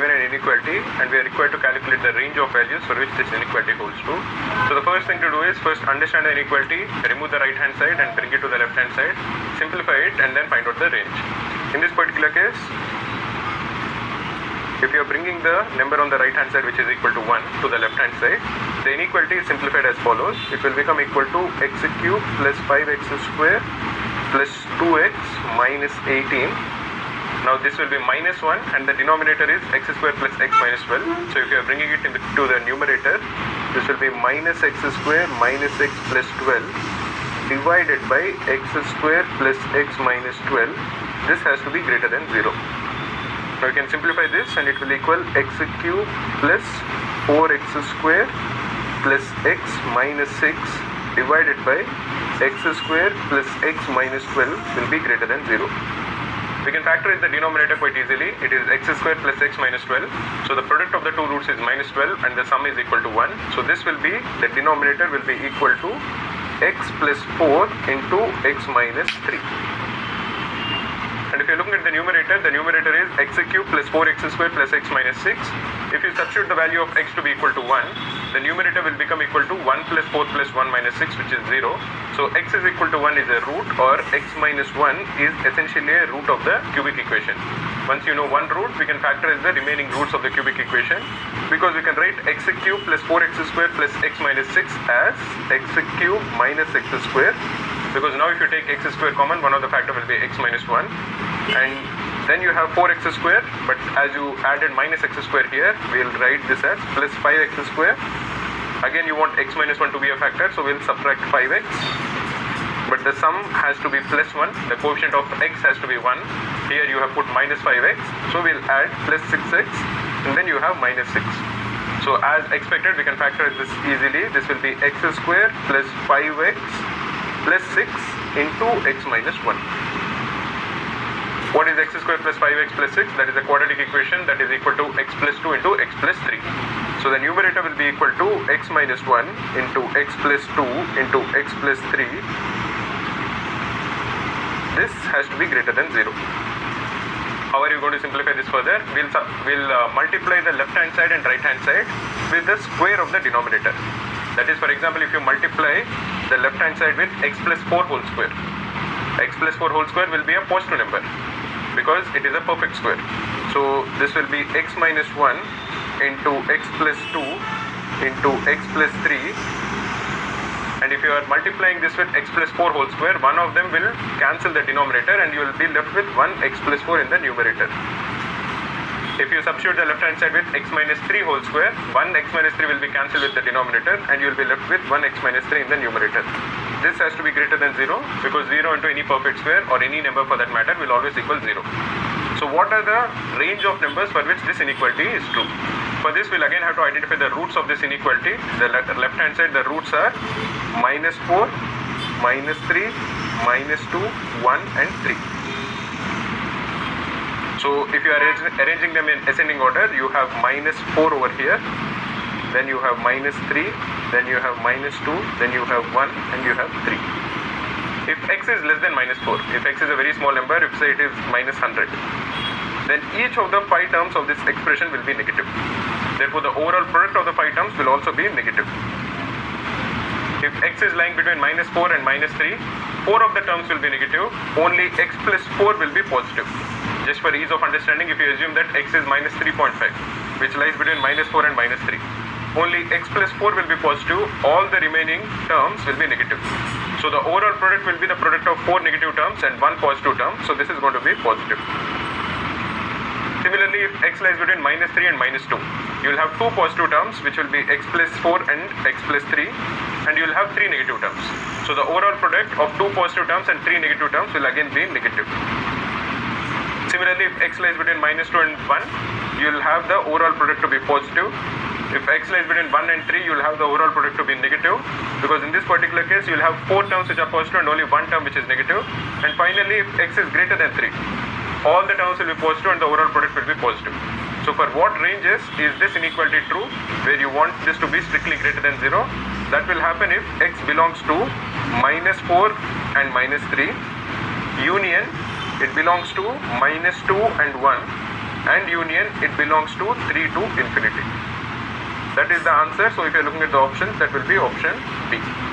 given an inequality and we are required to calculate the range of values for which this inequality holds true. So the first thing to do is first understand the inequality, remove the right hand side and bring it to the left hand side, simplify it and then find out the range. In this particular case, if you are bringing the number on the right hand side which is equal to 1 to the left hand side, the inequality is simplified as follows. It will become equal to x cube plus 5x square plus 2x minus 18. Now this will be minus 1 and the denominator is x square plus x minus 12. So if you are bringing it to the numerator, this will be minus x square minus x plus 12 divided by x square plus x minus 12. This has to be greater than 0. Now you can simplify this and it will equal x cube plus 4x square plus x minus 6 divided by x square plus x minus 12 will be greater than 0. We can factorize the denominator quite easily. It is x square plus x minus 12. So the product of the two roots is minus 12 and the sum is equal to 1. So this will be, the denominator will be equal to x plus 4 into x minus 3. And if you're looking at the numerator is x cube plus 4x square plus x minus 6. If you substitute the value of x to be equal to 1, the numerator will become equal to 1 plus 4 plus 1 minus 6, which is 0. So x is equal to 1 is a root, or x minus 1 is essentially a root of the cubic equation. Once you know one root, we can factorize the remaining roots of the cubic equation, because we can write x cube plus 4x square plus x minus 6 as x cube minus x square. Because now if you take x square common, one of the factor will be x minus 1, and then you have 4x square, but as you added minus x square here, we will write this as plus 5x square. Again you want x minus 1 to be a factor, so we will subtract 5x, but the sum has to be plus 1, the coefficient of x has to be 1. Here you have put minus 5x, so we will add plus 6x, and then you have minus 6. So as expected, we can factorize this easily. This will be x square plus 5x plus 6 into x minus 1. What is x square plus 5x plus 6? That is a quadratic equation that is equal to x plus 2 into x plus 3. So the numerator will be equal to x minus 1 into x plus 2 into x plus 3. This has to be greater than 0. How are you going to simplify this further? We'll multiply the left hand side and right hand side with the square of the denominator. That is, for example, if you multiply the left hand side with x plus 4 whole square, x plus 4 whole square will be a positive number because it is a perfect square. So this will be x minus 1 into x plus 2 into x plus 3, and if you are multiplying this with x plus 4 whole square, one of them will cancel the denominator and you will be left with 1 x plus 4 in the numerator. If you substitute the left hand side with x minus 3 whole square, 1 x minus 3 will be cancelled with the denominator and you will be left with 1 x minus 3 in the numerator. This has to be greater than 0 because 0 into any perfect square or any number for that matter will always equal 0. So what are the range of numbers for which this inequality is true? For this, we'll again have to identify the roots of this inequality. The left hand side, the roots are minus 4, minus 3, minus 2, 1 and 3. So if you are arranging them in ascending order, you have minus 4 over here, then you have minus 3, then you have minus 2, then you have 1 and you have 3. If x is less than minus 4, if x is a very small number, if say it is minus 100, then each of the 5 terms of this expression will be negative. Therefore the overall product of the 5 terms will also be negative. If x is lying between minus 4 and minus 3, 4 of the terms will be negative, only x plus 4 will be positive. Just for ease of understanding, if you assume that x is minus 3.5, which lies between minus 4 and minus 3, only x plus 4 will be positive, all the remaining terms will be negative. So the overall product will be the product of 4 negative terms and 1 positive term, so this is going to be positive. Similarly, if x lies between minus 3 and minus 2, you will have 2 positive terms which will be x plus 4 and x plus 3, and you will have 3 negative terms. So the overall product of 2 positive terms and 3 negative terms will again be negative. Similarly, if x lies between minus 2 and 1, you will have the overall product to be positive. If x lies between 1 and 3, you will have the overall product to be negative, because in this particular case you will have 4 terms which are positive and only 1 term which is negative. And finally, if x is greater than 3, all the terms will be positive and the overall product will be positive. So for what ranges is this inequality true, where you want this to be strictly greater than 0? That will happen if x belongs to minus 4 and minus 3, union it belongs to minus 2 and 1, and union it belongs to 3 to infinity. That is the answer. So if you are looking at the options, that will be option B.